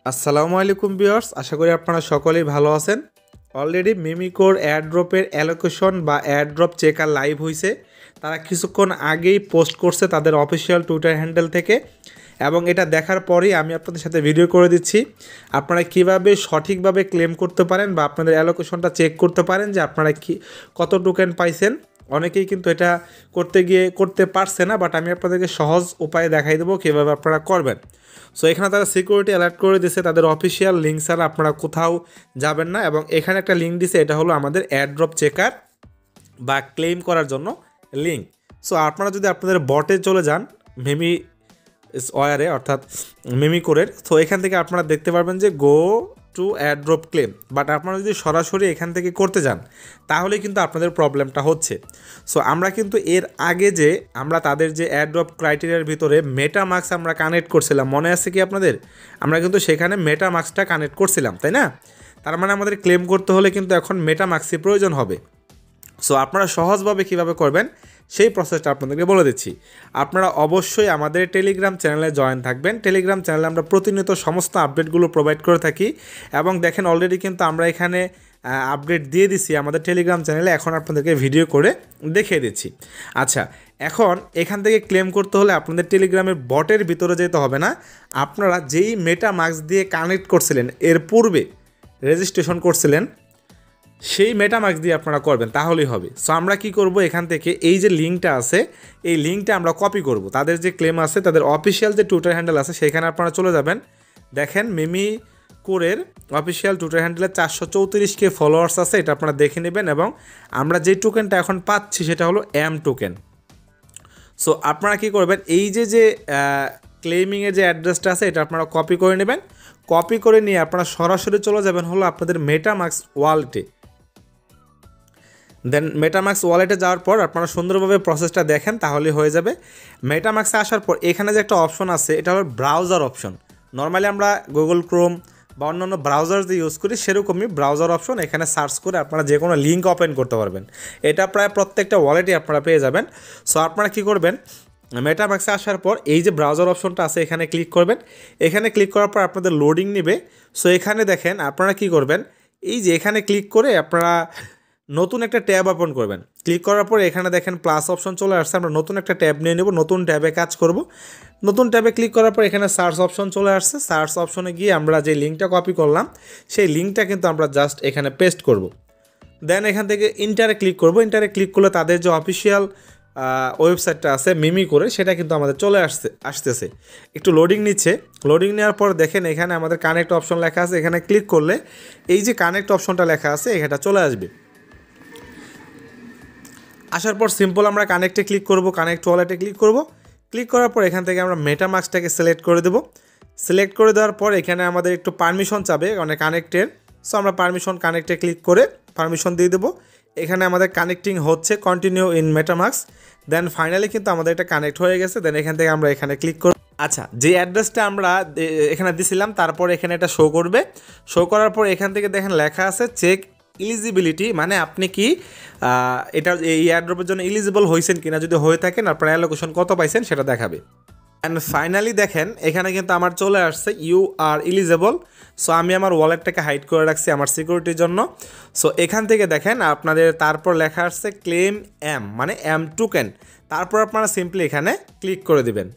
আসসালামু আলাইকুম ভিউয়ার্স, আশা করি আপনারা সকলেই ভালো আছেন। অলরেডি মিমিকোর এয়ারড্রপের অ্যালোকেশন বা এয়ারড্রপ চেকার লাইভ হয়েছে। তারা কিছুক্ষণ আগেই পোস্ট করছে তাদের অফিসিয়াল টুইটার হ্যান্ডেল থেকে, এবং এটা দেখার পরেই আমি আপনাদের সাথে ভিডিও করে দিচ্ছি আপনারা কিভাবে সঠিকভাবে ক্লেম করতে পারেন বা আপনাদের অ্যালোকেশনটা চেক করতে পারেন যে আপনারা কত টোকেন পাইছেন। অনেকেই কিন্তু এটা করতে গিয়ে করতে পারছে না, বাট আমি আপনাদেরকে সহজ উপায়ে দেখাই দেবো কীভাবে আপনারা করবেন। সো এখানে তারা সিকিউরিটি অ্যালার্ট করে দিয়েছে, তাদের অফিসিয়াল লিঙ্ক ছাড়া আপনারা কোথাও যাবেন না। এবং এখানে একটা লিঙ্ক দিছে, এটা হলো আমাদের এয়ারড্রপ চেকার বা ক্লেম করার জন্য লিঙ্ক। সো আপনারা যদি আপনাদের বটে চলে যান মিমি ওয়ারে অর্থাৎ মিমিকোরের, তো এখান থেকে আপনারা দেখতে পারবেন যে go to airdrop claim. But আপনারা যদি সরাসরি এখান থেকে করতে যান তাহলে কিন্তু আপনাদের প্রবলেমটা হচ্ছে। সো আমরা কিন্তু এর আগে যে আমরা তাদের যে এয়ারড্রপ ক্রাইটেরিয়ার ভিতরে মেটামাস্ক আমরা কানেক্ট করছিলাম, মনে আছে কি আপনাদের? আমরা কিন্তু সেখানে মেটামাস্কটা কানেক্ট করছিলাম, তাই না? তার মানে আমাদের ক্লেম করতে হলে কিন্তু এখন মেটামাস্কই প্রয়োজন হবে। সো আপনারা সহজভাবে কীভাবে করবেন সেই প্রসেসটা আপনাদেরকে বলে দিচ্ছি। আপনারা অবশ্যই আমাদের টেলিগ্রাম চ্যানেলে জয়েন থাকবেন। টেলিগ্রাম চ্যানেলে আমরা প্রতিনিয়ত সমস্ত আপডেটগুলো প্রোভাইড করে থাকি, এবং দেখেন অলরেডি কিন্তু আমরা এখানে আপডেট দিয়ে দিচ্ছি আমাদের টেলিগ্রাম চ্যানেলে। এখন আপনাদেরকে ভিডিও করে দেখিয়ে দিচ্ছি। আচ্ছা, এখন এখান থেকে ক্লেম করতে হলে আপনাদের টেলিগ্রামের বটের ভিতরে যেতে হবে না। আপনারা যেই মেটামাস্ক দিয়ে কানেক্ট করছিলেন, এর পূর্বে রেজিস্ট্রেশন করছিলেন, সেই মেটামাস্ক দিয়ে আপনারা করবেন, তাহলেই হবে। সো আমরা কি করব, এখান থেকে এই যে লিঙ্কটা আছে এই লিঙ্কটা আমরা কপি করব। তাদের যে ক্লেম আছে, তাদের অফিসিয়াল যে টুইটার হ্যান্ডেল আছে সেখানে আপনারা চলে যাবেন। দেখেন মিমিকোরের অফিসিয়াল টুইটার হ্যান্ডেলে 434K ফলোয়ার্স আছে, এটা আপনারা দেখে নেবেন। এবং আমরা যে টোকেনটা এখন পাচ্ছি সেটা হলো এম টোকেন। সো আপনারা কি করবেন, এই যে ক্লেমিংয়ের যে অ্যাড্রেসটা আছে এটা আপনারা কপি করে নেবেন। কপি করে নিয়ে আপনারা সরাসরি চলে যাবেন হলো আপনাদের মেটামাস্ক ওয়ালেটে। দেন মেটামাস্ক ওয়ালেটে যাওয়ার পর আপনারা সুন্দরভাবে প্রসেসটা দেখেন, তাহলে হয়ে যাবে। মেটামাস্কে আসার পর এখানে যে একটা অপশন আছে এটা হলো ব্রাউজার অপশন। নর্মালি আমরা গুগল ক্রোম বা অন্যান্য ব্রাউজার যে ইউজ করি সেরকমই ব্রাউজার অপশন। এখানে সার্চ করে আপনারা যে কোনো লিঙ্ক ওপেন করতে পারবেন। এটা প্রায় প্রত্যেকটা ওয়ালেটে আপনারা পেয়ে যাবেন। সো আপনারা কী করবেন, মেটামাস্কে আসার পর এই যে ব্রাউজার অপশনটা আছে এখানে ক্লিক করবেন। এখানে ক্লিক করার পর আপনাদের লোডিং নেবে। সো এখানে দেখেন আপনারা কি করবেন, এই যে এখানে ক্লিক করে আপনারা নতুন একটা ট্যাব ওপেন করবেন। ক্লিক করার পর এখানে দেখেন প্লাস অপশন চলে আসছে, আমরা নতুন একটা ট্যাব নিয়ে নেব, নতুন ট্যাবে কাজ করব। নতুন ট্যাবে ক্লিক করার পর এখানে সার্চ অপশন চলে আসছে। সার্চ অপশনে গিয়ে আমরা যে লিঙ্কটা কপি করলাম সেই লিঙ্কটা কিন্তু আমরা জাস্ট এখানে পেস্ট করব। দেন এখান থেকে ইন্টারে ক্লিক করব। ইন্টারে ক্লিক করলে তাদের যে অফিসিয়াল ওয়েবসাইটটা আছে মিমিকোরে সেটা কিন্তু আমাদের চলে আসতেছে। একটু লোডিং নিচ্ছে। লোডিং নেওয়ার পর দেখেন এখানে আমাদের কানেক্ট অপশন লেখা আছে, এখানে ক্লিক করলে এই যে কানেক্ট অপশনটা লেখা আছে এটা চলে আসবে। আসার পর সিম্পল আমরা কানেক্টে ক্লিক করব, কানেক্ট ওয়ালেটে ক্লিক করব। ক্লিক করার পর এখান থেকে আমরা মেটামাস্কটাকে সিলেক্ট করে দেব। সিলেক্ট করে দেওয়ার পর এখানে আমাদের একটু পারমিশন চাবে মানে কানেক্টের। সো আমরা কানেক্টে ক্লিক করে পারমিশন দিয়ে দেবো। এখানে আমাদের কানেক্টিং হচ্ছে, continue in MetaMask. Then finally কিন্তু আমাদের এটা কানেক্ট হয়ে গেছে। দেন এখান থেকে আমরা এখানে ক্লিক করব। আচ্ছা, যে অ্যাড্রেসটা আমরা এখানে দিছিলাম তারপর এখানে এটা শো করবে। শো করার পর এখান থেকে দেখেন লেখা আছে চেক ইলিজিবিলিটি, মানে আপনি কি এটা এই এয়ারড্রপের জন্য ইলিজিবল হয়েছেন কিনা। যদি হয়ে থাকেন আপনার অ্যালোকেশন কত পাইছেন সেটা দেখাবে। অ্যান্ড ফাইনালি দেখেন এখানে কিন্তু আমার চলে আসছে ইউ আর ইলিজিবল। সো আমি আমার ওয়ালেটটাকে হাইড করে রাখছি আমার সিকিউরিটির জন্য। সো এখান থেকে দেখেন আপনাদের তারপর লেখা আসছে ক্লেম এম, মানে এম টোকেন। তারপর আপনারা সিম্পলি এখানে ক্লিক করে দিবেন।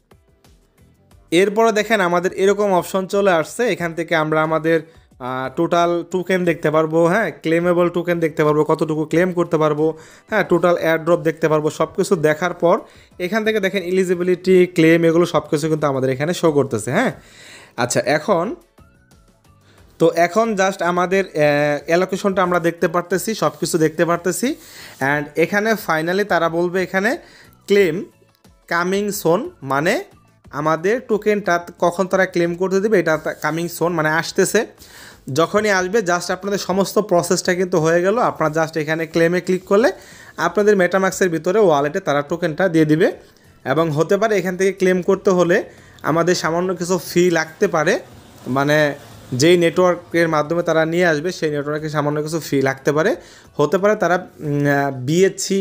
এরপরে দেখেন আমাদের এরকম অপশন চলে আসছে। এখান থেকে আমরা আমাদের টোটাল টোকেন দেখতে পারবো, হ্যাঁ, ক্লেমেবল টোকেন দেখতে পারবো, কতটুকু ক্লেম করতে পারবো, হ্যাঁ, টোটাল এয়ারড্রপ দেখতে পারবো। সব কিছু দেখার পর এখান থেকে দেখেন এলিজিবিলিটি, ক্লেম, এগুলো সব কিছু কিন্তু আমাদের এখানে শো করতেছে। হ্যাঁ, আচ্ছা, এখন জাস্ট আমাদের অ্যালোকেশনটা আমরা দেখতে পারতেছি, সব কিছু দেখতে পারতেছি। অ্যান্ড এখানে ফাইনালি তারা বলবে এখানে ক্লেম কামিং সোন, মানে আমাদের টোকেনটা কখন তারা ক্লেম করতে দেবে এটা কামিং সোন, মানে আসতেছে। যখনই আসবে জাস্ট আপনাদের সমস্ত প্রসেসটা কিন্তু হয়ে গেল। আপনারা জাস্ট এখানে ক্লেমে ক্লিক করলে আপনাদের মেটামাস্কের ভিতরে ওয়ালেটে তারা টোকেনটা দিয়ে দিবে। এবং হতে পারে এখান থেকে ক্লেম করতে হলে আমাদের সামান্য কিছু ফি লাগতে পারে, মানে যেই নেটওয়ার্কের মাধ্যমে তারা নিয়ে আসবে সেই নেটওয়ার্কে সামান্য কিছু ফি লাগতে পারে। হতে পারে তারা বিএসসি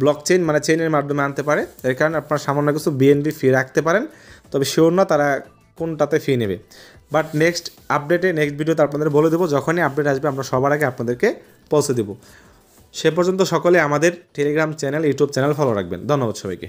ব্লক চেইন মানে চেইনের মাধ্যমে আনতে পারে, এর কারণে আপনারা সামান্য কিছু বিএনবি ফি রাখতে পারেন, তবে শিওর না তারা কোনটাতে ফি নেবে। বাট নেক্সট ভিডিওতে আপনাদের বলে দেবো, যখনই আপডেট আসবে আমরা সবার আগে আপনাদেরকে পৌঁছে দেবো। সে পর্যন্ত সকলে আমাদের Telegram channel, YouTube channel follow রাখবেন। ধন্যবাদ সবাইকে।